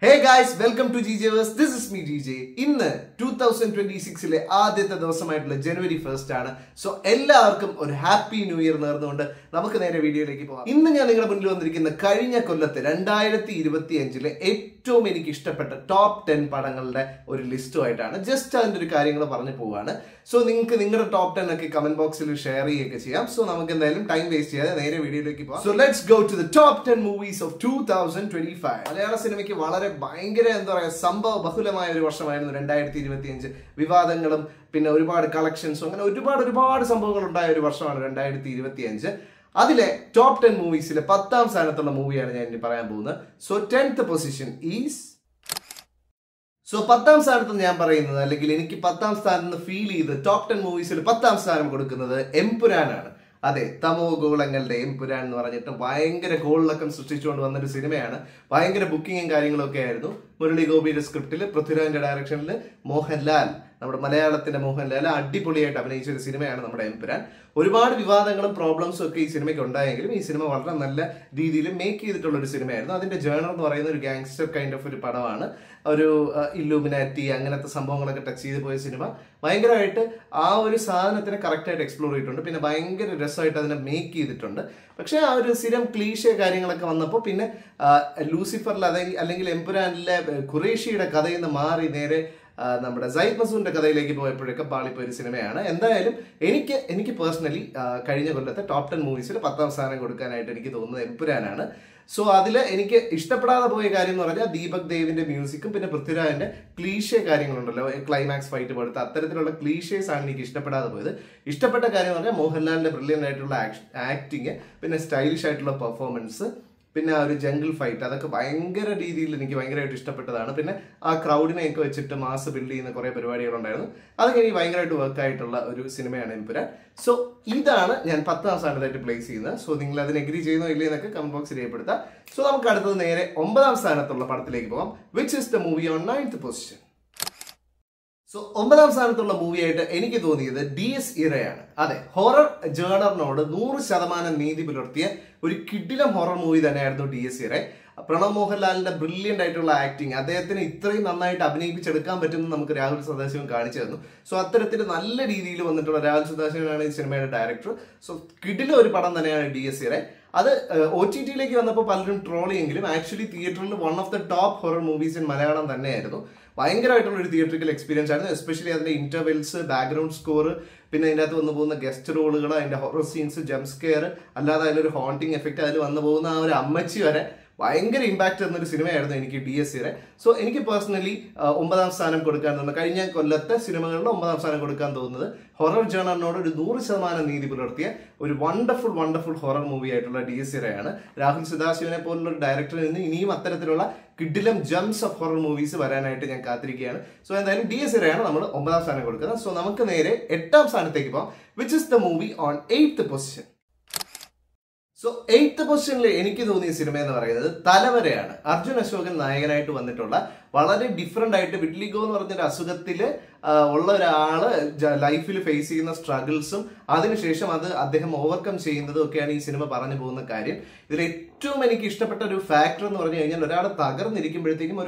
Hey guys, welcome to GJverse. This is me GJ. ഇന്ന് 2026 ആദ്യത്തെ ദിവസമായിട്ടുള്ള ജനുവരി 1st ആണ്. So എല്ലാവർക്കും ഒരു ഹാപ്പി ന്യൂ ഇയർ നേർന്നുകൊണ്ട് നമുക്ക് നേരെ വീഡിയോയിലേക്ക് പോകാം. ഇന്ന് ഞാൻ നിങ്ങളുടെ മുന്നിൽ വന്നിരിക്കുന്ന കഴിഞ്ഞ കൊല്ലത്തെ 2025 ഏറ്റവും എനിക്ക് ഇഷ്ടപ്പെട്ട ടോപ്പ് 10 പടങ്ങളുടെ ഒരു ലിസ്റ്റുമായിട്ടാണ്. ജസ്റ്റ് അതിൻ്റെ ഒരു കാര്യങ്ങൾ പറഞ്ഞു പോവാണ്. സോ നിങ്ങൾക്ക് നിങ്ങളുടെ ടോപ്പ് 10 ഒക്കെ കമന്റ് ബോക്സിൽ ഷെയർ ചെയ്യുകയൊക്കെ ചെയ്യാം. സോ നമുക്ക് എന്തായാലും ടൈം വേസ്റ്റ് ചെയ്യാതെ നേരെ വീഡിയോയിലേക്ക് പോകാം. So let's go to the top 10 movies of 2025. മലയാള സിനിമയ്ക്ക് വളരെ ഭയങ്കര എന്താ പറയുക സംഭവ ബഹുലമായ ഒരു വർഷമായിരുന്നു 2025. വിവാദങ്ങളും പിന്നെ ഒരുപാട് കളക്ഷൻസും അങ്ങനെ ഒരുപാട് സംഭവങ്ങൾ ഉണ്ടായ ഒരു വർഷമാണ് 2025. അതിലെ ടോപ്പ് 10 മൂവീസിലെ 10ാം സ്ഥാനത്തുള്ള മൂവിയാണ് ഞാൻ ഇനി പറയാൻ പോകുന്നത്. സോ 10th പൊസിഷൻ ഈസ് 10ാം സ്ഥാനത്ത് ഞാൻ പറയുന്നത് അല്ലെങ്കിൽ എനിക്ക് 10ാം സ്ഥാനത്ത് ഫീൽ ചെയ്ത് ടോപ്പ് 10 മൂവീസിൽ 10ാം സ്ഥാനം കൊടുക്കുന്നത് എംപുരാനാണ്. അതെ, തമോ ഗോളങ്ങളുടെ എംപുരാൻ എന്ന് പറഞ്ഞിട്ട് ഭയങ്കര ഗോളിലക്കം സൃഷ്ടിച്ചുകൊണ്ട് വന്നൊരു സിനിമയാണ്. ഭയങ്കര ബുക്കിങ്ങും കാര്യങ്ങളൊക്കെ ആയിരുന്നു. മുരളി ഗോപിയുടെ സ്ക്രിപ്റ്റിൽ പൃഥ്വിരാജിന്റെ ഡയറക്ഷനിൽ മോഹൻലാൽ, നമ്മുടെ മലയാളത്തിന്റെ മോഹൻലാൽ അടിപൊളിയായിട്ട് അഭിനയിച്ച ഒരു സിനിമയാണ് നമ്മുടെ എംപുരാൻ. ഒരുപാട് വിവാദങ്ങളും പ്രോബ്ലംസും ഒക്കെ ഈ സിനിമയ്ക്ക് ഉണ്ടായെങ്കിലും ഈ സിനിമ വളരെ നല്ല രീതിയിൽ മേക്ക് ചെയ്തിട്ടുള്ള ഒരു സിനിമയായിരുന്നു. അതിന്റെ ജേണർ എന്ന് പറയുന്ന ഒരു ഗാങ്സ്റ്റർ കൈൻഡ് ഓഫ് ഒരു പടമാണ്. ഒരു ഇല്ലൂമിനാറ്റി അങ്ങനത്തെ സംഭവങ്ങളൊക്കെ ടച്ച് ചെയ്ത് പോയ സിനിമ ഭയങ്കരമായിട്ട് ആ ഒരു സാധനത്തിനെ കറക്റ്റായിട്ട് എക്സ്പ്ലോർ ചെയ്തിട്ടുണ്ട്. പിന്നെ ഭയങ്കര രസമായിട്ട് അതിനെ മേക്ക് ചെയ്തിട്ടുണ്ട്. പക്ഷേ ആ ഒരു സ്ഥിരം ക്ലീഷേ കാര്യങ്ങളൊക്കെ വന്നപ്പോൾ പിന്നെ ലൂസിഫറിൽ അല്ലെങ്കിൽ എംപുരാനിലെ ഖുറേഷിയുടെ കഥയിൽ നിന്ന് മാറി നേരെ നമ്മുടെ സയ്യിദ് മസൂദിന്റെ കഥയിലേക്ക് പോയപ്പോഴൊക്കെ പാളിപ്പോയൊരു സിനിമയാണ്. എന്തായാലും എനിക്ക് പേഴ്സണലി കഴിഞ്ഞ കൊല്ലത്തെ ടോപ്പ് 10 മൂവീസിൽ 10ാം സ്ഥാനം കൊടുക്കാനായിട്ട് എനിക്ക് തോന്നുന്നത് എംപുരാനാണ്. സോ അതിൽ എനിക്ക് ഇഷ്ടപ്പെടാതെ പോയ കാര്യം എന്ന് പറഞ്ഞാൽ ദീപക് ദേവിന്റെ മ്യൂസിക്കും പിന്നെ പൃഥ്വിരാജിന്റെ ക്ലീഷേ കാര്യങ്ങളുണ്ടല്ലോ, ക്ലൈമാക്സ് ഫൈറ്റ് പോലത്തെ അത്തരത്തിലുള്ള ക്ലീഷേസ് ആണ് എനിക്ക് ഇഷ്ടപ്പെടാതെ പോയത്. ഇഷ്ടപ്പെട്ട കാര്യം എന്ന് പറഞ്ഞാൽ മോഹൻലാലിന്റെ ബ്രില്യൻ്റ് ആയിട്ടുള്ള ആക്ടിങ്, പിന്നെ സ്റ്റൈലിഷ് ആയിട്ടുള്ള പെർഫോമൻസ്, പിന്നെ ആ ഒരു ജംഗിൾ ഫൈറ്റ്, അതൊക്കെ ഭയങ്കര രീതിയിൽ എനിക്ക് ഭയങ്കരമായിട്ട് ഇഷ്ടപ്പെട്ടതാണ്. പിന്നെ ആ ക്രൗഡിനെയൊക്കെ വെച്ചിട്ട് മാസ് ബിൽഡ് ചെയ്യുന്ന കുറേ പരിപാടികളുണ്ടായിരുന്നു. അതൊക്കെ എനിക്ക് ഭയങ്കരമായിട്ട് വർക്ക് ആയിട്ടുള്ള ഒരു സിനിമയാണ് എംപുരാൻ. സോ ഇതാണ് ഞാൻ 10ാം സ്ഥാനത്തായിട്ട് പ്ലേസ് ചെയ്യുന്നത്. സോ നിങ്ങൾ അതിന് എഗ്രി ചെയ്യുന്നോ ഇല്ലേ എന്നൊക്കെ കമന്റ് ബോക്സിൽ രേഖപ്പെടുത്താം. സോ നമുക്ക് അടുത്തത് നേരെ 9ാം സ്ഥാനത്തുള്ള പടത്തിലേക്ക് പോകാം. Which is the movie on 9th position. So 9ാം സ്ഥാനത്തുള്ള മൂവിയായിട്ട് എനിക്ക് തോന്നിയത് DS ഇറയാണ്. അതെ, ഹൊറർ ജേണറിനോട് 100% നീതി പുലർത്തിയ ഒരു കിടിലം ഹൊറർ മൂവി തന്നെയായിരുന്നു DS ഇറ. പ്രണവ് മോഹൻലാലിന്റെ ബ്രില്യൻ്റ് ആയിട്ടുള്ള ആക്ടിങ്, അദ്ദേഹത്തിന് ഇത്രയും നന്നായിട്ട് അഭിനയിപ്പിച്ചെടുക്കാൻ പറ്റുമെന്ന് നമുക്ക് രാഹുൽ സദാശിവൻ കാണിച്ചു തന്നു. സോ അത്തരത്തിൽ നല്ല രീതിയിൽ വന്നിട്ടുള്ള രാഹുൽ സദാശിവനാണ് ഈ സിനിമയുടെ ഡയറക്ടർ. സോ കിടില ഒരു പടം തന്നെയാണ് DS ഇറ. അത് OTT-യിലേക്ക് വന്നപ്പോൾ പലരും ട്രോൾ ചെയ്യെങ്കിലും ആക്ച്വലി തിയേറ്ററിൽ one of the top horror movies in Malayalam തന്നെയായിരുന്നു. ഭയങ്കരമായിട്ടുള്ള ഒരു തിയേറ്ററിക്കൽ എക്സ്പീരിയൻസ് ആയിരുന്നു. എസ്പെഷ്യലി അതിന്റെ ഇന്റർവെൽസ്, ബാക്ക്ഗ്രൗണ്ട് സ്കോർ, പിന്നെ അതിൻ്റെ അകത്ത് വന്നു പോകുന്ന ഗസ്റ്റ് റോളുകൾ, അതിന്റെ ഹൊറർ സീൻസ്, ജംപ് സ്കെയർ, അല്ലാതെ അതിലൊരു ഹോണ്ടിങ് എഫക്റ്റ്, അതിൽ വന്നു പോകുന്ന ആ ഒരു അമ്മച്ചി വരെ ഭയങ്കര ഇമ്പാക്ട് തന്നൊരു സിനിമയായിരുന്നു എനിക്ക് DS ഇറ. സോ എനിക്ക് പേഴ്സണലി 9ാം സ്ഥാനം കൊടുക്കാൻ തോന്നുന്നത്, കഴിഞ്ഞ കൊല്ലത്തെ സിനിമകളിൽ 9ാം സ്ഥാനം കൊടുക്കാൻ തോന്നുന്നത് ഹൊറർ ജേണറിനോട് ഒരു 100% നീതി പുലർത്തിയ ഒരു വണ്ടർഫുൾ ഹൊറർ മൂവി ആയിട്ടുള്ള DS ഇറയാണ്. രാഹുൽ സദാശിവനെ പോലുള്ള ഒരു ഡയറക്ടറിൽ നിന്ന് ഇനിയും അത്തരത്തിലുള്ള കിഡിലം ജംസ് ഓഫ് ഹൊറർ മൂവീസ് വരാനായിട്ട് ഞാൻ കാത്തിരിക്കുകയാണ്. സോ എന്തായാലും DS ഇറയാണ് നമ്മൾ 9ാം സ്ഥാനം കൊടുക്കുന്നത്. സോ നമുക്ക് നേരെ 8ാം സ്ഥാനത്തേക്ക് പോകാം. Which is the movie on 8th position. So 8th പൊസിഷനിൽ എനിക്ക് തോന്നിയ സിനിമ എന്ന് പറയുന്നത് തലവരയാണ്. അർജുൻ അശോകൻ നായകനായിട്ട് വന്നിട്ടുള്ള വളരെ ഡിഫറെന്റ് ആയിട്ട് വിറ്റ്ലിഗോ എന്ന് പറഞ്ഞൊരു അസുഖത്തിൽ ഉള്ള ഒരാള് ലൈഫിൽ ഫേസ് ചെയ്യുന്ന സ്ട്രഗിൾസും അതിനുശേഷം അത് അദ്ദേഹം ഓവർകം ചെയ്യുന്നതും ഒക്കെയാണ് ഈ സിനിമ പറഞ്ഞു പോകുന്ന കാര്യം. ഇതിൽ ഏറ്റവും എനിക്ക് ഇഷ്ടപ്പെട്ട ഒരു ഫാക്ടർ എന്ന് പറഞ്ഞു കഴിഞ്ഞാൽ, ഒരാൾ തകർന്നിരിക്കുമ്പോഴത്തേക്കും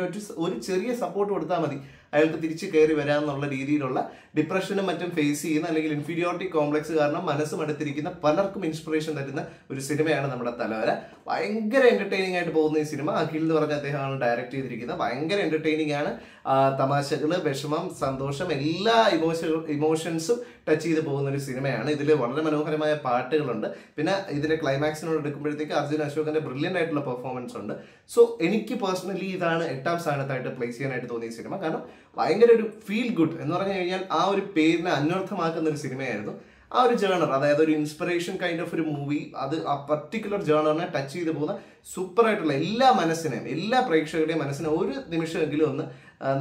ഒരു ചെറിയ സപ്പോർട്ട് കൊടുത്താൽ മതി അയാൾക്ക് തിരിച്ച് കയറി വരാമെന്നുള്ള രീതിയിലുള്ള ഡിപ്രഷനും മറ്റും ഫേസ് ചെയ്യുന്ന അല്ലെങ്കിൽ ഇൻഫീരിയോറിറ്റി കോംപ്ലക്സ് കാരണം മനസ്സും അടുത്തിരിക്കുന്ന പലർക്കും ഇൻസ്പിറേഷൻ തരുന്ന ഒരു സിനിമയാണ് നമ്മുടെ തലവര. ഭയങ്കര എന്റർടൈനിങ് ആയിട്ട് പോകുന്ന ഈ സിനിമ അഖിൽ എന്ന് പറഞ്ഞ അദ്ദേഹമാണ് ഡയറക്ട് ചെയ്തിരിക്കുന്നത്. ഭയങ്കര എന്റർടൈനിങ് ആണ്. തമാശകള്, വിഷമം, സന്തോഷം, എല്ലാ ഇമോഷൻസും ടച്ച് ചെയ്ത് പോകുന്ന ഒരു സിനിമയാണ്. ഇതിൽ വളരെ മനോഹരമായ പാട്ടുകളുണ്ട്. പിന്നെ ഇതിന്റെ ക്ലൈമാക്സിനോട് എടുക്കുമ്പോഴത്തേക്ക് അർജുൻ അശോകന്റെ ബ്രില്യൻ്റ് ആയിട്ടുള്ള പെർഫോമൻസ് ഉണ്ട്. സോ എനിക്ക് പേഴ്സണലി ഇതാണ് 8ാം സ്ഥാനത്തായിട്ട് പ്ലേസ് ചെയ്യാനായിട്ട് തോന്നിയ സിനിമ. കാരണം ഭയങ്കര ഒരു ഫീൽ ഗുഡ് എന്ന് പറഞ്ഞു കഴിഞ്ഞാൽ ആ ഒരു പേരിനെ അന്വർത്ഥമാക്കുന്ന ഒരു സിനിമയായിരുന്നു. ആ ഒരു ജേണർ, അതായത് ഒരു ഇൻസ്പിറേഷൻ കൈൻഡ് ഓഫ് ഒരു മൂവി, അത് ആ പർട്ടിക്കുലർ ജേണറിനെ ടച്ച് ചെയ്ത് പോകുന്ന സൂപ്പറായിട്ടുള്ള എല്ലാ പ്രേക്ഷകരുടെയും മനസ്സിനെ ഒരു നിമിഷമെങ്കിലും ഒന്ന്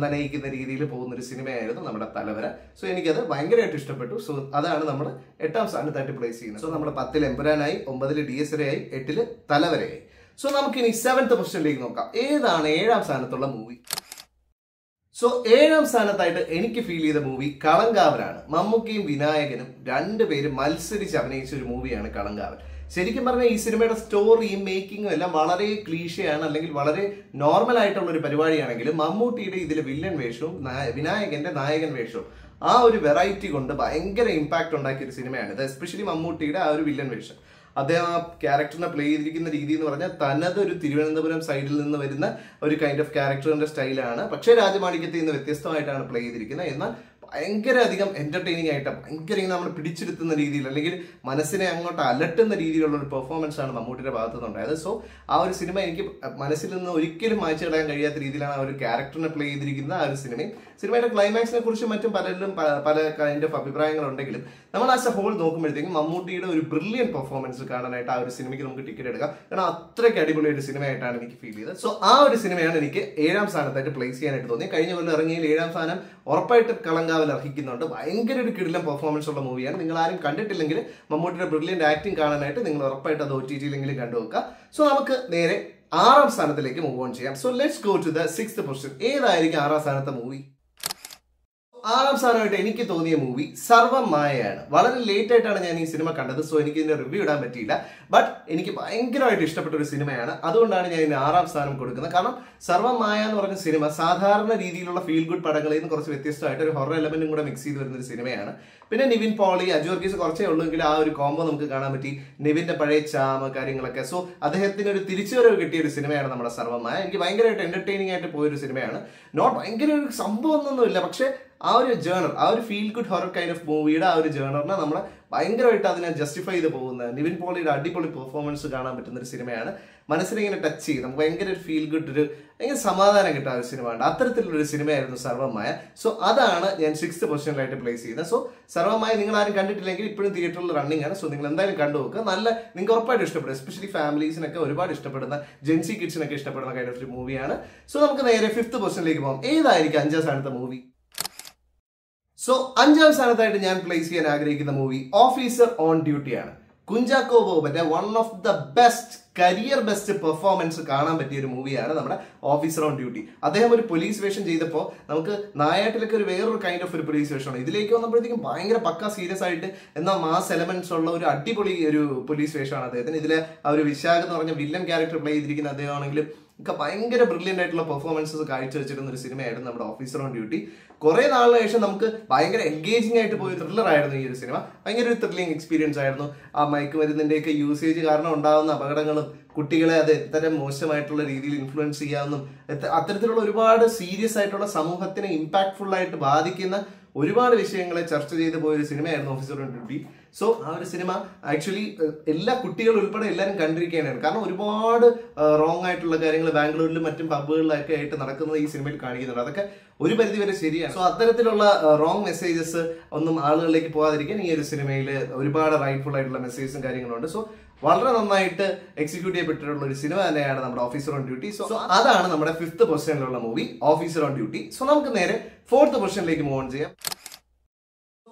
നനയിക്കുന്ന രീതിയിൽ പോകുന്ന ഒരു സിനിമയായിരുന്നു നമ്മുടെ തലവര. സോ എനിക്കത് ഭയങ്കരമായിട്ട് ഇഷ്ടപ്പെട്ടു. സോ അതാണ് നമ്മൾ 8ാം സ്ഥാനത്തായിട്ട് പ്ലേസ് ചെയ്യുന്നത്. സോ നമ്മൾ 10ൽ എംപുരാനായി, 9ൽ DS ഇറയായി, 8ൽ തലവരയായി. സോ നമുക്കിനി 7th പൊസിഷനിലേക്ക് നോക്കാം. ഏതാണ് 7ാം സ്ഥാനത്തുള്ള മൂവി? സോ 7ാം സ്ഥാനത്തായിട്ട് എനിക്ക് ഫീൽ ചെയ്ത മൂവി കളങ്കാവലാണ്. മമ്മൂക്കയും വിനായകനും രണ്ടുപേരും മത്സരിച്ച് അഭിനയിച്ച ഒരു മൂവിയാണ് കളങ്കാവൽ. ശരിക്കും പറഞ്ഞാൽ ഈ സിനിമയുടെ സ്റ്റോറിയും മേക്കിങ്ങും എല്ലാം വളരെ ക്ലീഷയാണ്, അല്ലെങ്കിൽ വളരെ നോർമൽ ആയിട്ടുള്ള ഒരു പരിപാടിയാണെങ്കിലും മമ്മൂട്ടിയുടെ ഇതിലെ വില്ലൻ വേഷവും വിനായകന്റെ നായകൻ വേഷവും ആ ഒരു വെറൈറ്റി കൊണ്ട് ഭയങ്കര ഇമ്പാക്ട് ഉണ്ടാക്കിയ ഒരു സിനിമയാണ് ഇത്. എസ്പെഷ്യലി മമ്മൂട്ടിയുടെ ആ ഒരു വില്ലൻ വേഷം, അദ്ദേഹം ആ ക്യാരക്ടറിനെ പ്ലേ ചെയ്തിരിക്കുന്ന രീതി എന്ന് പറഞ്ഞാൽ തനതൊരു തിരുവനന്തപുരം സൈഡിൽ നിന്ന് വരുന്ന ഒരു കൈൻഡ് ഓഫ് ക്യാരക്ടറിന്റെ സ്റ്റൈലാണ്. പക്ഷേ രാജമാണിക്യത്തിൽ നിന്ന് വ്യത്യസ്തമായിട്ടാണ് പ്ലേ ചെയ്തിരിക്കുന്നത്. എന്നാൽ ഭയങ്കര അധികം എന്റർടൈനിങ് ആയിട്ട് ഭയങ്കര നമ്മൾ പിടിച്ചെടുത്തുന്ന രീതിയിൽ, അല്ലെങ്കിൽ മനസ്സിനെ അങ്ങോട്ട് അലട്ടുന്ന രീതിയിലുള്ള ഒരു പെർഫോമൻസ് ആണ് മമ്മൂട്ടിയുടെ ഭാഗത്തു നിന്നുണ്ടായത്. സോ ആ ഒരു സിനിമ എനിക്ക് മനസ്സിൽ നിന്ന് ഒരിക്കലും മായ്ച്ചു കളയാൻ കഴിയാത്ത രീതിയിലാണ് ആ ഒരു ക്യാരക്ടറിനെ പ്ലേ ചെയ്തിരിക്കുന്ന ആ ഒരു സിനിമയും. സിനിമയുടെ ക്ലൈമാക്സിനെ കുറിച്ച് മറ്റും പലരും പല കൈൻഡ് ഓഫ് അഭിപ്രായങ്ങളുണ്ടെങ്കിലും നമ്മൾ ആസ് എ ഹോൾ നോക്കുമ്പോഴത്തേക്കും മമ്മൂട്ടിയുടെ ഒരു ബ്രില്യൻ പെർഫോമൻസ് കാണാനായിട്ട് ആ ഒരു സിനിമയ്ക്ക് നമുക്ക് ടിക്കറ്റ് എടുക്കാം. കാരണം അത്രയ്ക്ക് അടിപൊളി ഒരു സിനിമയായിട്ടാണ് എനിക്ക് ഫീൽ ചെയ്തത്. സോ ആ ഒരു സിനിമയാണ് എനിക്ക് 7ാം സ്ഥാനത്തായിട്ട് പ്ലേസ് ചെയ്യാനായിട്ട് തോന്നി. കഴിഞ്ഞ കൊല്ലം ഇറങ്ങിയതിൽ 7ാം സ്ഥാനം ഉറപ്പായിട്ട് കളങ്കാവൽ അർഹിക്കുന്നുണ്ട്. ഭയങ്കര ഒരു കിടിലം പെർഫോമൻസ് ഉള്ള മൂവിയാണ്. നിങ്ങൾ ആരും കണ്ടിട്ടില്ലെങ്കിൽ മമ്മൂട്ടിയുടെ ബ്രില്യന്റ് ആക്ടിംഗ് കാണാനായിട്ട് നിങ്ങൾ ഉറപ്പായിട്ട് അത് OTT-ലെങ്കിലും കണ്ടുവെക്കുക. സോ നമുക്ക് നേരെ 6ാം സ്ഥാനത്തിലേക്ക് മൂവ് ഓൺ ചെയ്യാം. So let's go to the 6th position. ഏതായിരിക്കും 6ാം സ്ഥാനത്തെ മൂവി? 6ാം സ്ഥാനമായിട്ട് എനിക്ക് തോന്നിയ മൂവി സർവ്വമായയാണ്. വളരെ ലേറ്റ് ആയിട്ടാണ് ഞാൻ ഈ സിനിമ കണ്ടത്. സോ എനിക്ക് ഇതിന്റെ റിവ്യൂ ഇടാൻ പറ്റിയില്ല. ബട്ട് എനിക്ക് ഭയങ്കരമായിട്ട് ഇഷ്ടപ്പെട്ട ഒരു സിനിമയാണ്. അതുകൊണ്ടാണ് ഞാൻ ഇതിന് 6ാം സ്ഥാനം കൊടുക്കുന്നത്. കാരണം സർവ്വമായ എന്ന് പറഞ്ഞ സിനിമ സാധാരണ രീതിയിലുള്ള ഫീൽ ഗുഡ് പടങ്ങളിൽ നിന്ന് കുറച്ച് വ്യത്യസ്തമായിട്ട് ഒരു ഹൊറർ എലമെന്റും കൂടെ മിക്സ് ചെയ്ത് വരുന്ന ഒരു സിനിമയാണ്. പിന്നെ നിവിൻ പോളി, അജു വർഗീസ് കുറച്ചേ ഉള്ളൂവെങ്കിൽ ആ ഒരു കോംബോ നമുക്ക് കാണാൻ പറ്റി. നിവിന്റെ പഴയ ചാമ കാര്യങ്ങളൊക്കെ. സോ അദ്ദേഹത്തിന് ഒരു തിരിച്ചുവരവ് കിട്ടിയ ഒരു സിനിമയാണ് നമ്മുടെ സർവ്വമായ. എനിക്ക് ഭയങ്കരമായിട്ട് എന്റർടൈനിങ് ആയിട്ട് പോയൊരു സിനിമയാണ്. ഭയങ്കര ഒരു സംഭവം ഒന്നുമില്ല, പക്ഷെ ആ ഒരു ജേണർ, ആ ഒരു feel good horror kind of മൂവിയുടെ ആ ഒരു ജേണറിനെ നമ്മളെ ഭയങ്കരമായിട്ട് അതിനെ ജസ്റ്റിഫൈ ചെയ്ത് പോകുന്നത്. നിവിൻ പോളിയുടെ അടിപൊളി പെർഫോമൻസ് കാണാൻ പറ്റുന്ന ഒരു സിനിമയാണ്. മനസ്സിനെ ഇങ്ങനെ ടച്ച് ചെയ്ത് നമുക്ക് ഭയങ്കര ഒരു ഫീൽ ഗുഡ്, ഒരു ഭയങ്കര സമാധാനം കിട്ടുന്ന ഒരു സിനിമ ഉണ്ട്. അത്തരത്തിലുള്ളൊരു സിനിമയായിരുന്നു സർവ്വമായ. സോ അതാണ് ഞാൻ 6th പൊസിഷനിലായിട്ട് പ്ലേസ് ചെയ്യുന്നത്. സോ സർവ്വമായ നിങ്ങൾ ആരും കണ്ടിട്ടില്ലെങ്കിൽ ഇപ്പോഴും തിയേറ്ററിൽ റണ്ണിങ് ആണ്. സോ നിങ്ങൾ എന്തായാലും കണ്ടു നോക്കുക. നിങ്ങൾക്ക് ഉറപ്പായിട്ട് ഇഷ്ടപ്പെടും. എസ്പെഷ്യലി ഫാമിലീസിനൊക്കെ ഒരുപാട് ഇഷ്ടപ്പെടുന്ന, ജെൻസി കിഡ്സിനൊക്കെ ഇഷ്ടപ്പെടുന്ന കൈൻഡ് ഓഫ് ഒരു മൂവിയാണ്. സോ നമുക്ക് നേരെ 5th പൊസിഷനിലേക്ക് പോകാം. ഏതായിരിക്കും 5ാം സ്ഥാനത്തെ മൂവി? സോ 5ാം സ്ഥാനത്തായിട്ട് ഞാൻ പ്ലേസ് ചെയ്യാൻ ആഗ്രഹിക്കുന്ന മൂവി ഓഫീസർ ഓൺ ഡ്യൂട്ടി ആണ്. കുഞ്ചാക്കോ ബോബന്റെ one of the best, career best performance കാണാൻ പറ്റിയ ഒരു മൂവിയാണ് നമ്മുടെ ഓഫീസർ ഓൺ ഡ്യൂട്ടി. അദ്ദേഹം ഒരു പോലീസ് വേഷം ചെയ്തപ്പോൾ നമുക്ക് നായാട്ടിലൊക്കെ ഒരു വേറൊരു കൈൻഡ് ഓഫ് ഒരു പോലീസ് വേഷമാണ്. ഇതിലേക്ക് വന്നപ്പോഴത്തേക്കും ഭയങ്കര പക്ക സീരിയസ് ആയിട്ട് എന്നാൽ മാസ് എലമെന്റ്സ് ഉള്ള ഒരു അടിപൊളി ഒരു പോലീസ് വേഷമാണ് അദ്ദേഹത്തിന്. ഇതിലെ ആ ഒരു വിശാഖ് എന്ന് പറഞ്ഞ വില്ലൻ ക്യാരക്ടർ പ്ലേ ചെയ്തിരിക്കുന്ന അദ്ദേഹമാണെങ്കിലും ഒക്കെ ഭയങ്കര ബ്രില്യൻ്റ് ആയിട്ടുള്ള പെർഫോമൻസസ് കാഴ്ചവെച്ചിരുന്ന ഒരു സിനിമയായിരുന്നു നമ്മുടെ ഓഫീസർ ഓൺ ഡ്യൂട്ടി. കുറെ നാളിന് ശേഷം നമുക്ക് ഭയങ്കര എൻഗേജിംഗ് ആയിട്ട് പോയ ത്രില്ലർ ആയിരുന്നു ഈ ഒരു സിനിമ. ഭയങ്കര ഒരു ത്രില്ലിംഗ് എക്സ്പീരിയൻസ് ആയിരുന്നു. ആ മയക്കുമരുന്നിന്റെയൊക്കെ യൂസേജ് കാരണം ഉണ്ടാകുന്ന അപകടങ്ങളും കുട്ടികളെ അത് എത്ര മോശമായിട്ടുള്ള രീതിയിൽ ഇൻഫ്ലുവൻസ് ചെയ്യാമെന്നും അത്തരത്തിലുള്ള ഒരുപാട് സീരിയസ് ആയിട്ടുള്ള സമൂഹത്തിനെ ഇമ്പാക്ട്ഫുൾ ആയിട്ട് ബാധിക്കുന്ന ഒരുപാട് വിഷയങ്ങളെ ചർച്ച ചെയ്ത് പോയൊരു സിനിമയായിരുന്നു ഓഫീസർ ഓൺ ഡ്യൂട്ടി. സോ ആ ഒരു സിനിമ ആക്ച്വലി എല്ലാ കുട്ടികളും ഉൾപ്പെടെ എല്ലാവരും കണ്ടിരിക്കുകയാണ്. കാരണം ഒരുപാട് റോങ് ആയിട്ടുള്ള കാര്യങ്ങൾ ബാംഗ്ലൂരിലും മറ്റും പബ്ബുകളിലൊക്കെ ആയിട്ട് നടക്കുന്നത് ഈ സിനിമയിൽ കാണിക്കുന്നുണ്ട്. അതൊക്കെ ഒരു പരിധി വരെ ശരിയാണ്. സോ അത്തരത്തിലുള്ള റോങ് മെസ്സേജസ് ഒന്നും ആളുകളിലേക്ക് പോകാതിരിക്കാൻ ഈ ഒരു സിനിമയിൽ ഒരുപാട് റൈറ്റ്ഫുൾ ആയിട്ടുള്ള മെസ്സേജസും കാര്യങ്ങളുണ്ട്. സോ വളരെ നന്നായിട്ട് എക്സിക്യൂട്ട് ചെയ്യപ്പെട്ടിട്ടുള്ള ഒരു സിനിമ തന്നെയാണ് നമ്മുടെ ഓഫീസർ ഓൺ ഡ്യൂട്ടി. സോ അതാണ് നമ്മുടെ 5th പൊസിഷനിലുള്ള movie officer on duty. So നമുക്ക് നേരെ 4th പൊസിഷനിലേക്ക് മൂവ് ഓൺ ചെയ്യാം.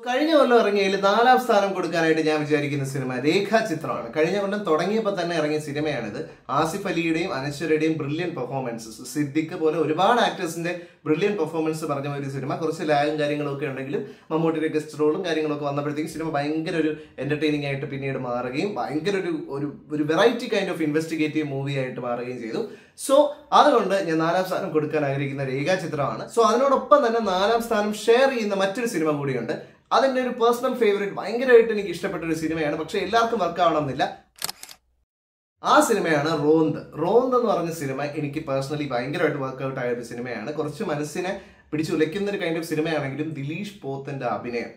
കഴിഞ്ഞ കൊല്ലം ഇറങ്ങിയതിൽ 4ാം സ്ഥാനം കൊടുക്കാനായിട്ട് ഞാൻ വിചാരിക്കുന്ന സിനിമ രേഖാചിത്രമാണ്. കഴിഞ്ഞ കൊല്ലം തുടങ്ങിയപ്പോൾ തന്നെ ഇറങ്ങിയ സിനിമയാണിത്. ആസിഫ് അലിയുടെയും അനശ്വരയുടെയും ബ്രില്യൻ പെർഫോമൻസസ്, സിദ്ദിഖ് പോലെ ഒരുപാട് ആക്ടേഴ്സിന്റെ ബ്രില്യൻ പെർഫോമൻസ് പറഞ്ഞ ഒരു സിനിമ. കുറച്ച് ലാഗും കാര്യങ്ങളൊക്കെ ഉണ്ടെങ്കിലും മമ്മൂട്ടിയുടെ ഗസ്റ്റ് റോളും കാര്യങ്ങളൊക്കെ വന്നപ്പോഴത്തേക്കും സിനിമ ഭയങ്കര ഒരു എന്റർടൈനിങ് ആയിട്ട് പിന്നീട് മാറുകയും ഭയങ്കര ഒരു variety kind of investigative movie ആയിട്ട് മാറുകയും ചെയ്തു. സോ അതുകൊണ്ട് ഞാൻ 4ാം സ്ഥാനം കൊടുക്കാൻ ആഗ്രഹിക്കുന്ന രേഖാചിത്രമാണ്. സോ അതിനോടൊപ്പം തന്നെ 4ാം സ്ഥാനം ഷെയർ ചെയ്യുന്ന മറ്റൊരു സിനിമ കൂടിയുണ്ട്. അതിന്റെ ഒരു പേഴ്സണൽ ഫേവറേറ്റ്, ഭയങ്കരമായിട്ട് എനിക്ക് ഇഷ്ടപ്പെട്ട ഒരു സിനിമയാണ്. പക്ഷെ എല്ലാവർക്കും വർക്ക് ആവണമെന്നില്ല. ആ സിനിമയാണ് റോന്ത്. റോന്ത് എന്ന് പറഞ്ഞ സിനിമ എനിക്ക് പേഴ്സണലി ഭയങ്കരമായിട്ട് വർക്ക്ഔട്ട് ആയ ഒരു സിനിമയാണ്. കുറച്ച് മനസ്സിനെ പിടിച്ചുലയ്ക്കുന്ന ഒരു കൈൻഡ് ഓഫ് സിനിമയാണെങ്കിലും ദിലീഷ് പോത്തന്റെ അഭിനയം,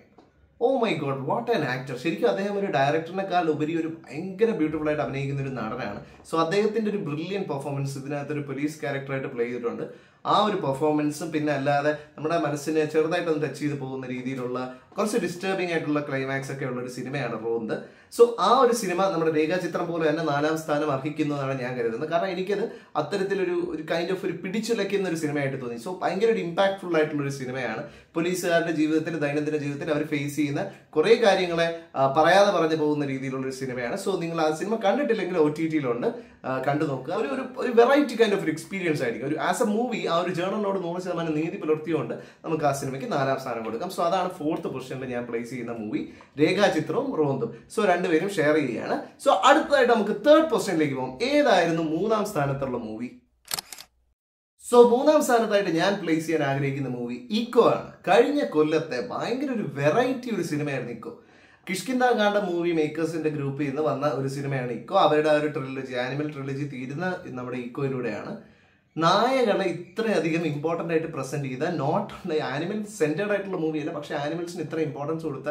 oh my god, what an actor. ശരിക്കും അദ്ദേഹം ഒരു ഡയറക്ടറിനേക്കാൾ ഉപരി ഒരു ഭയങ്കര ബ്യൂട്ടിഫുൾ ആയിട്ട് അഭിനയിക്കുന്ന ഒരു നടനാണ്. സോ അദ്ദേഹത്തിന്റെ ഒരു ബ്രില്യൻ പെർഫോമൻസ് ഇതിനകത്ത് ഒരു പോലീസ് ക്യാരക്ടറായിട്ട് പ്ലേ ചെയ്തിട്ടുണ്ട്. ആ ഒരു പെർഫോമൻസും പിന്നെ അല്ലാതെ നമ്മുടെ മനസ്സിനെ ചെറുതായിട്ടൊന്ന് ടച്ച് ചെയ്ത് പോകുന്ന രീതിയിലുള്ള കുറച്ച് ഡിസ്റ്റർബിംഗ് ആയിട്ടുള്ള ക്ലൈമാക്സ് ഒക്കെ ഉള്ള ഒരു സിനിമയാണ് റോന്ത്. സോ ആ ഒരു സിനിമ നമ്മുടെ രേഖാചിത്രം പോലെ തന്നെ 4ാം സ്ഥാനം അർഹിക്കുന്നതാണ് ഞാൻ കരുതുന്നത്. കാരണം എനിക്കത് അത്തരത്തിലൊരു കൈൻഡ് ഓഫ് ഒരു പിടിച്ചുലയ്ക്കുന്ന ഒരു സിനിമയായിട്ട് തോന്നി. സോ ഭയങ്കര ഒരു ഇമ്പാക്ട്ഫുൾ ആയിട്ടുള്ള ഒരു സിനിമയാണ്. പോലീസുകാരുടെ ജീവിതത്തിൽ, ദൈനംദിന ജീവിതത്തിൽ അവർ ഫേസ് ചെയ്യുന്ന കുറെ കാര്യങ്ങളെ പറയാതെ പറഞ്ഞു പോകുന്ന രീതിയിലുള്ള ഒരു സിനിമയാണ്. സോ നിങ്ങൾ ആ സിനിമ കണ്ടിട്ടില്ലെങ്കിൽ OTT-യിലുണ്ട്. കണ്ടു നോക്കുക. ഒരു വെറൈറ്റി കൈൻഡ് ഓഫ് ഒരു എക്സ്പീരിയൻസ് ആയിരിക്കും. ഒരു ആസ് എ മൂവി ആ ഒരു ജേണലിനോട് 100% നീതി പുലർത്തിയുകൊണ്ട് നമുക്ക് ആ സിനിമയ്ക്ക് 4ാം സ്ഥാനം കൊടുക്കാം. സോ അതാണ് 4th പൊസിഷനിൽ ഞാൻ പ്ലേസ് ചെയ്യുന്ന മൂവി, രേഖാചിത്രവും റോന്തും. സോ രണ്ടുപേരും ഷെയർ ചെയ്യുകയാണ്. സോ അടുത്തതായിട്ട് നമുക്ക് 3rd പൊസിഷനിലേക്ക് പോകാം. ഏതായിരുന്നു 3ാം സ്ഥാനത്തുള്ള മൂവി? സോ 3ാം സ്ഥാനത്തായിട്ട് ഞാൻ പ്ലേസ് ചെയ്യാൻ ആഗ്രഹിക്കുന്ന മൂവി ഇക്കോ ആണ്. കഴിഞ്ഞ കൊല്ലത്തെ ഭയങ്കര ഒരു വെറൈറ്റി ഒരു സിനിമയായിരുന്നു ഇക്കോ. കിഷ്കിന്ദ കാണ്ട മൂവി മേക്കേഴ്സിന്റെ ഗ്രൂപ്പിൽ നിന്ന് വന്ന ഒരു സിനിമയാണ് ഇക്കോ. അവരുടെ ആ ഒരു ട്രിലജി, ആനിമൽ ട്രിലജി തീരുന്ന നമ്മുടെ ഇക്കോയിലൂടെയാണ്. നായകളെ ഇത്രയധികം ഇമ്പോർട്ടൻ്റ് ആയിട്ട് പ്രസന്റ് ചെയ്ത, നോട്ട് ആനിമൽ സെന്റേഡ് ആയിട്ടുള്ള മൂവിയല്ല, പക്ഷെ ആനിമൽസിന് ഇത്ര ഇമ്പോർട്ടൻസ് കൊടുത്ത,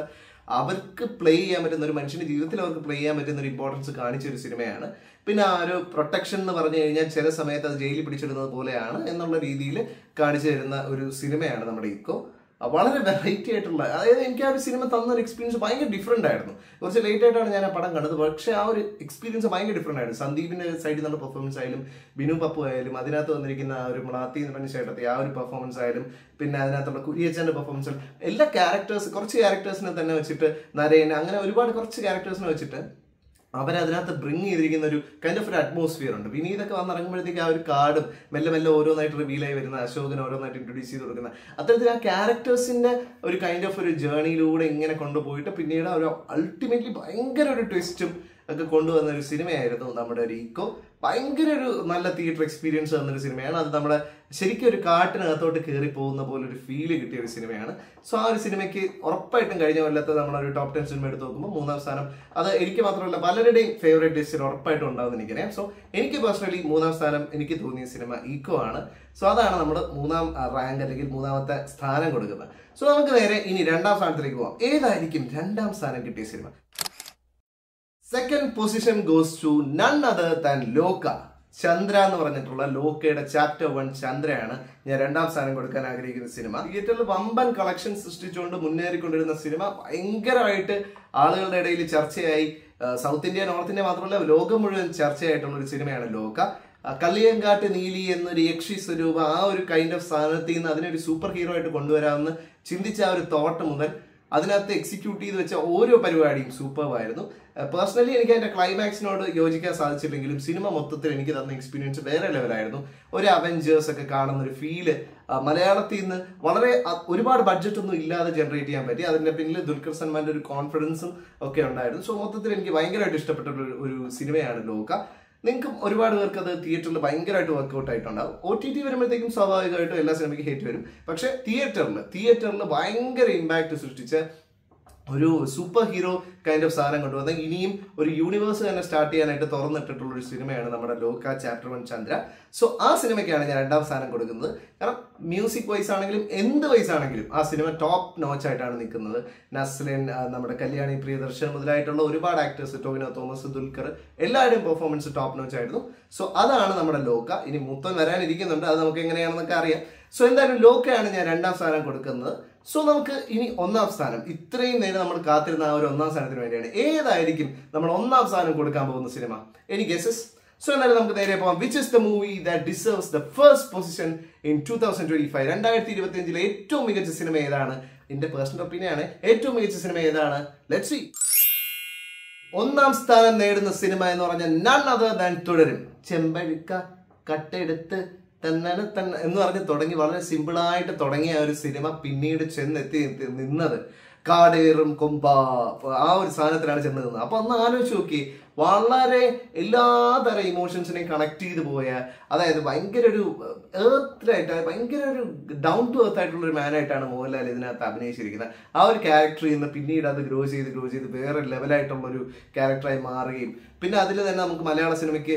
അവർക്ക് പ്ലേ ചെയ്യാൻ പറ്റുന്ന, ഒരു മനുഷ്യന്റെ ജീവിതത്തിൽ അവർക്ക് പ്ലേ ചെയ്യാൻ പറ്റുന്ന ഒരു ഇമ്പോർട്ടൻസ് കാണിച്ച ഒരു സിനിമയാണ്. പിന്നെ ആ ഒരു പ്രൊട്ടക്ഷൻ എന്ന് പറഞ്ഞു കഴിഞ്ഞാൽ ചില സമയത്ത് അത് ജയിലിൽ പിടിച്ചിടുന്നത് പോലെയാണ് എന്നുള്ള രീതിയിൽ കാണിച്ചു തരുന്ന ഒരു സിനിമയാണ് നമ്മുടെ ഇക്കോ. വളരെ വെറൈറ്റി ആയിട്ടുള്ള, അതായത് എനിക്ക് ആ ഒരു സിനിമ തന്നൊരു എക്സ്പീരിയൻസ് ഭയങ്കര ഡിഫറെന്റ് ആയിരുന്നു. കുറച്ച് ലേറ്റ് ആയിട്ടാണ് ഞാൻ ആ പടം കണ്ടത്, പക്ഷേ ആ ഒരു എക്സ്പീരിയൻസ് ഭയങ്കര ഡിഫറെന്റ് ആയിരുന്നു. സന്ദീപിന്റെ സൈഡിൽ നിന്നുള്ള പെർഫോമൻസ് ആയാലും, ബിനു പപ്പു ആയാലും, അതിനകത്ത് വന്നിരിക്കുന്ന ആ ഒരു മ്ലാത്തി എന്ന് പറഞ്ഞ ചേട്ടത്തി ആ ഒരു പെർഫോമൻസ് ആയാലും, പിന്നെ അതിനകത്തുള്ള കുര്യച്ചന്റെ പെർഫോമൻസ്, എല്ലാ ക്യാരക്ടേഴ്സ്, കുറച്ച് ക്യാരക്ടേഴ്സിനെ തന്നെ വെച്ചിട്ട്, നരേൻ, അങ്ങനെ ഒരുപാട് കുറച്ച് ക്യാരക്ടേഴ്സിനെ വെച്ചിട്ട് അവരതിനകത്ത് ബ്രിങ് ചെയ്തിരിക്കുന്ന ഒരു കൈൻഡ് ഓഫ് ഒരു അറ്റ്മോസ്ഫിയർ ഉണ്ട്. വിനീതൊക്കെ വന്നിറങ്ങുമ്പോഴത്തേക്ക് ആ ഒരു കാർഡും മെല്ലെ മെല്ലെ ഓരോന്നായിട്ട് റിവീലായി വരുന്ന, അശോകൻ ഓരോന്നായിട്ട് ഇൻട്രൊഡ്യൂസ് ചെയ്ത് കൊടുക്കുന്ന, അത്തരത്തിൽ ആ ക്യാരക്ടേഴ്സിന്റെ ഒരു കൈൻഡ് ഓഫ് ഒരു ജേർണിയിലൂടെ ഇങ്ങനെ കൊണ്ടുപോയിട്ട് പിന്നീട് ഒരു അൾട്ടിമേറ്റ്ലി ഭയങ്കര ഒരു ട്വിസ്റ്റും ഒക്കെ കൊണ്ടുവന്ന ഒരു സിനിമയായിരുന്നു നമ്മുടെ ഒരു ഇക്കോ. ഭയങ്കര ഒരു നല്ല തിയേറ്റർ എക്സ്പീരിയൻസ് തന്നൊരു സിനിമയാണ്. അത് നമ്മുടെ ശരിക്കും ഒരു കാട്ടിനകത്തോട്ട് കയറി പോകുന്ന പോലെ ഒരു ഫീല് കിട്ടിയ ഒരു സിനിമയാണ്. സോ ആ ഒരു സിനിമയ്ക്ക് ഉറപ്പായിട്ടും കഴിഞ്ഞ കൊല്ലത്ത് നമ്മളൊരു ടോപ്പ് 10 സിനിമ എടുത്ത് നോക്കുമ്പോൾ 3ാം സ്ഥാനം, അത് എനിക്ക് മാത്രമല്ല പലരുടെയും ഫേവറേറ്റ് ലിസ്റ്റിൽ ഉറപ്പായിട്ടും ഉണ്ടാവുമെന്ന് എനിക്കറിയാം. സോ എനിക്ക് പേഴ്സണലി 3ാം സ്ഥാനം എനിക്ക് തോന്നിയ സിനിമ ഇക്കോ ആണ്. സോ അതാണ് നമ്മൾ 3ാം റാങ്ക് അല്ലെങ്കിൽ 3ാമത്തെ സ്ഥാനം കൊടുക്കുന്നത്. സോ നമുക്ക് നേരെ ഇനി 2ാം സ്ഥാനത്തിലേക്ക് പോവാം. ഏതായിരിക്കും 2ാം സ്ഥാനം കിട്ടിയ സിനിമ? Second position goes to none other than Lokah. Chandra എന്ന് പറഞ്ഞിട്ടുള്ള ലോക്കയുടെ ചാപ്റ്റർ 1 ചന്ദ്രയാണ് ഞാൻ 2ാം സ്ഥാനം കൊടുക്കാൻ ആഗ്രഹിക്കുന്ന സിനിമ. തിയേറ്ററിൽ വമ്പൻ കളക്ഷൻ സൃഷ്ടിച്ചുകൊണ്ട് മുന്നേറിക്കൊണ്ടിരുന്ന സിനിമ ഭയങ്കരമായിട്ട് ആളുകളുടെ ഇടയിൽ ചർച്ചയായി. സൗത്ത് ഇന്ത്യ, നോർത്ത് ഇന്ത്യ മാത്രമല്ല ലോകം മുഴുവൻ ചർച്ചയായിട്ടുള്ള ഒരു സിനിമയാണ് ലോക. കള്ളിയങ്കാട്ട് നീലി എന്നൊരു യക്ഷി സ്വരൂപ ആ ഒരു കൈൻഡ് ഓഫ് സാധനത്തിൽ നിന്ന് അതിനൊരു സൂപ്പർ ഹീറോ ആയിട്ട് കൊണ്ടുവരാമെന്ന് ചിന്തിച്ച ആ ഒരു തോട്ട് മുതൽ അതിനകത്ത് എക്സിക്യൂട്ട് ചെയ്ത് വെച്ച ഓരോ പരിപാടിയും സൂപ്പർവായിരുന്നു. പേഴ്സണലി എനിക്ക് അതിന്റെ ക്ലൈമാക്സിനോട് യോജിക്കാൻ സാധിച്ചില്ലെങ്കിലും സിനിമ മൊത്തത്തിൽ എനിക്ക് തന്ന എക്സ്പീരിയൻസ് വേറെ ലെവലായിരുന്നു. ഒരു അവഞ്ചേഴ്സ് ഒക്കെ കാണുന്ന ഒരു ഫീല് മലയാളത്തിൽ നിന്ന് വളരെ ഒരുപാട് ബഡ്ജറ്റ് ഒന്നും ഇല്ലാതെ ജനറേറ്റ് ചെയ്യാൻ പറ്റി. അതിന്റെ പിന്നിൽ ദുൽഖർ സൽമാന്റെ ഒരു കോൺഫിഡൻസും ഒക്കെ ഉണ്ടായിരുന്നു. സോ മൊത്തത്തിൽ എനിക്ക് ഭയങ്കരമായിട്ട് ഇഷ്ടപ്പെട്ട ഒരു സിനിമയാണ് ലോക. നിങ്ങൾക്കും ഒരുപാട് പേർക്ക് അത് തിയേറ്ററിൽ ഭയങ്കരമായിട്ട് വർക്ക്ഔട്ട് ആയിട്ടുണ്ടാവും. OTT വരുമ്പോഴത്തേക്കും സ്വാഭാവികമായിട്ടും എല്ലാ സിനിമയ്ക്കും ഹേറ്റ് വരും. പക്ഷെ തിയേറ്ററിൽ ഭയങ്കര ഇമ്പാക്ട് സൃഷ്ടിച്ച ഒരു സൂപ്പർ ഹീറോ കൈൻഡ് ഓഫ് സാധനം കൊണ്ടുവന്ന, ഇനിയും ഒരു യൂണിവേഴ്സ് തന്നെ സ്റ്റാർട്ട് ചെയ്യാനായിട്ട് തുറന്നിട്ടിട്ടുള്ള ഒരു സിനിമയാണ് നമ്മുടെ ലോക ചാപ്റ്റർ 1 ചന്ദ്ര. സോ ആ സിനിമയ്ക്കാണ് ഞാൻ 2ാം സ്ഥാനം കൊടുക്കുന്നത്. കാരണം മ്യൂസിക് വൈസ് ആണെങ്കിലും എന്ത് വൈസ് ആണെങ്കിലും ആ സിനിമ ടോപ്പ് നോച്ച് ആയിട്ടാണ് നിൽക്കുന്നത്. നസ്ലിൻ, നമ്മുടെ കല്യാണി പ്രിയദർശൻ മുതലായിട്ടുള്ള ഒരുപാട് ആക്ടേഴ്സ്, ടോവിനോ തോമസ്, ദുൽഖർ, എല്ലാവരുടെയും പെർഫോമൻസ് ടോപ്പ് നോച്ച് ആയിരുന്നു. സോ അതാണ് നമ്മുടെ ലോക. ഇനി മൊത്തം വരാനിരിക്കുന്നുണ്ട്, അത് നമുക്ക് എങ്ങനെയാണെന്നൊക്കെ അറിയാം. സോ എന്തായാലും ലോകയാണ് ഞാൻ 2ാം സ്ഥാനം കൊടുക്കുന്നത്. സോ നമുക്ക് ഇനി 1ാം സ്ഥാനം, ഇത്രയും നേരം നമ്മൾ കാത്തിരുന്ന ആ ഒരു 1ാം സ്ഥാനത്തിന് വേണ്ടിയാണ്. ഏതായിരിക്കും നമ്മൾ 1ാം സ്ഥാനം കൊടുക്കാൻ പോകുന്ന സിനിമ? എനി ഗെസസ്? സോ എന്നാലും നമുക്ക് നേരെ പോകാം. Which is the movie that deserves the first position in 2025? 2025 ഏറ്റവും മികച്ച സിനിമ ഏതാണ്? എന്റെ പേഴ്സണൽ ഒപ്പീനിയൻ ആണ്. ഏറ്റവും മികച്ച സിനിമ ഏതാണ്? Let's see. 1ാം സ്ഥാനം നേടുന്ന സിനിമ എന്ന് പറഞ്ഞാൽ നൺ അതർ ദാൻ തുടരും. ചെമ്പഴുക്ക കട്ടെടുത്ത് തന്നെ എന്ന് പറഞ്ഞ് തുടങ്ങി വളരെ സിമ്പിളായിട്ട് തുടങ്ങിയ ഒരു സിനിമ പിന്നീട് ചെന്നെത്തി നിന്നത് കാടേറും കൊമ്പ ആ ഒരു സാധനത്തിലാണ് ചെന്ന് നിന്നത്. അപ്പൊ ഒന്ന് ആലോചിച്ച് നോക്കി, വളരെ എല്ലാതരം ഇമോഷൻസിനെയും കണക്ട് ചെയ്ത് പോയ, അതായത് ഭയങ്കര ഒരു എർത്തിലായിട്ട്, ഭയങ്കര ഒരു ഡൗൺ ടു എർത്ത് ആയിട്ടുള്ള ഒരു മാനായിട്ടാണ് മോഹൻലാൽ ഇതിനകത്ത് അഭിനയിച്ചിരിക്കുന്നത്. ആ ഒരു ക്യാരക്ടറിൽ നിന്ന് പിന്നീട് അത് ഗ്രോ ചെയ്ത് വേറെ ലെവലായിട്ടുള്ള ഒരു ക്യാരക്ടറായി മാറുകയും, പിന്നെ അതിൽ തന്നെ നമുക്ക് മലയാള സിനിമയ്ക്ക്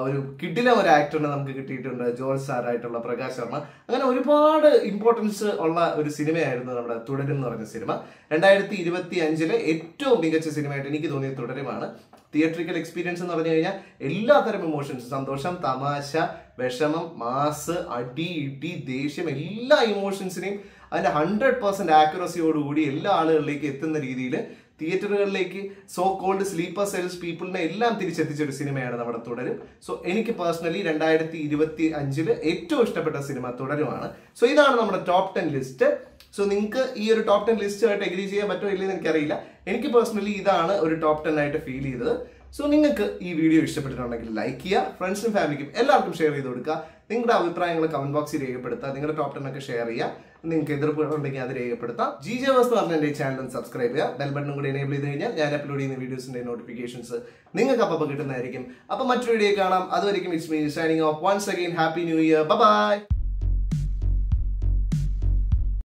ഒരു കിടിലം ഒരു ആക്ടറിനെ നമുക്ക് കിട്ടിയിട്ടുണ്ട്, ജോർജ് സാറായിട്ടുള്ള പ്രകാശ് വർമ്മ. അങ്ങനെ ഒരുപാട് ഇമ്പോർട്ടൻസ് ഉള്ള ഒരു സിനിമയായിരുന്നു നമ്മുടെ തുടരും എന്ന് പറഞ്ഞ സിനിമ. 2025 ഏറ്റവും മികച്ച സിനിമയായിട്ട് എനിക്ക് തോന്നിയത് തുടരുമാണ്. തിയേറ്ററിക്കൽ എക്സ്പീരിയൻസ് എന്ന് പറഞ്ഞു കഴിഞ്ഞാൽ എല്ലാത്തരം ഇമോഷൻസ്, സന്തോഷം, തമാശ, വിഷമം, മാസ്, അടി, ഇടി, ദേഷ്യം, എല്ലാ ഇമോഷൻസിനെയും അതിന്റെ 100% ആക്യുറസിയോടുകൂടി എല്ലാ ആളുകളിലേക്ക് എത്തുന്ന രീതിയിൽ തിയേറ്ററുകളിലേക്ക് സോ കോൾഡ് സ്ലീപ്പർ സെൽസ് പീപ്പിളിനെ എല്ലാം തിരിച്ചെത്തിച്ച ഒരു സിനിമയാണ് നമ്മുടെ തുടരും. സോ എനിക്ക് പേഴ്സണലി 2025 ഏറ്റവും ഇഷ്ടപ്പെട്ട സിനിമ തുടരുമാണ്. സോ ഇതാണ് നമ്മുടെ ടോപ്പ് 10 ലിസ്റ്റ്. സോ നിങ്ങൾക്ക് ഈ ഒരു ടോപ്പ് 10 ലിസ്റ്റുമായിട്ട് എഗ്രി ചെയ്യാൻ പറ്റുമോ ഇല്ലെന്ന് എനിക്കറിയില്ല. എനിക്ക് പേഴ്സണലി ഇതാണ് ഒരു ടോപ്പ് 10 ആയിട്ട് ഫീൽ ചെയ്തത്. സോ നിങ്ങൾക്ക് ഈ വീഡിയോ ഇഷ്ടപ്പെട്ടിട്ടുണ്ടെങ്കിൽ ലൈക്ക് ചെയ്യുക, ഫ്രണ്ട്സിനും ഫാമിലിക്കും എല്ലാവർക്കും ഷെയർ ചെയ്ത് കൊടുക്കുക. നിങ്ങളുടെ അഭിപ്രായങ്ങൾ കമന്റ് ബോക്സിൽ രേഖപ്പെടുത്തുക. നിങ്ങളുടെ ടോപ്പ് 10 ഒക്കെ ഷെയർ ചെയ്യുക. നിങ്ങൾക്ക് എതിർപ്പുണ്ടെങ്കിൽ അത് രേഖപ്പെടുത്താം. GJVers എന്ന് പറഞ്ഞ എൻ്റെ ചാനൽ സബ്സ്ക്രൈബ് ചെയ്യുക. ബെൽ ബട്ടൺ കൂടി എനേബിൾ ചെയ്ത് കഴിഞ്ഞാൽ ഞാൻ അപ്ലോഡ് ചെയ്യുന്ന വീഡിയോസിന്റെ നോട്ടിഫിക്കേഷൻസ് നിങ്ങൾക്ക് അപ്പം കിട്ടുന്നതായിരിക്കും. അപ്പോൾ മറ്റൊരു വീഡിയോ കാണാം. അതുവരെയും it's me signing off. Once again happy new year. By.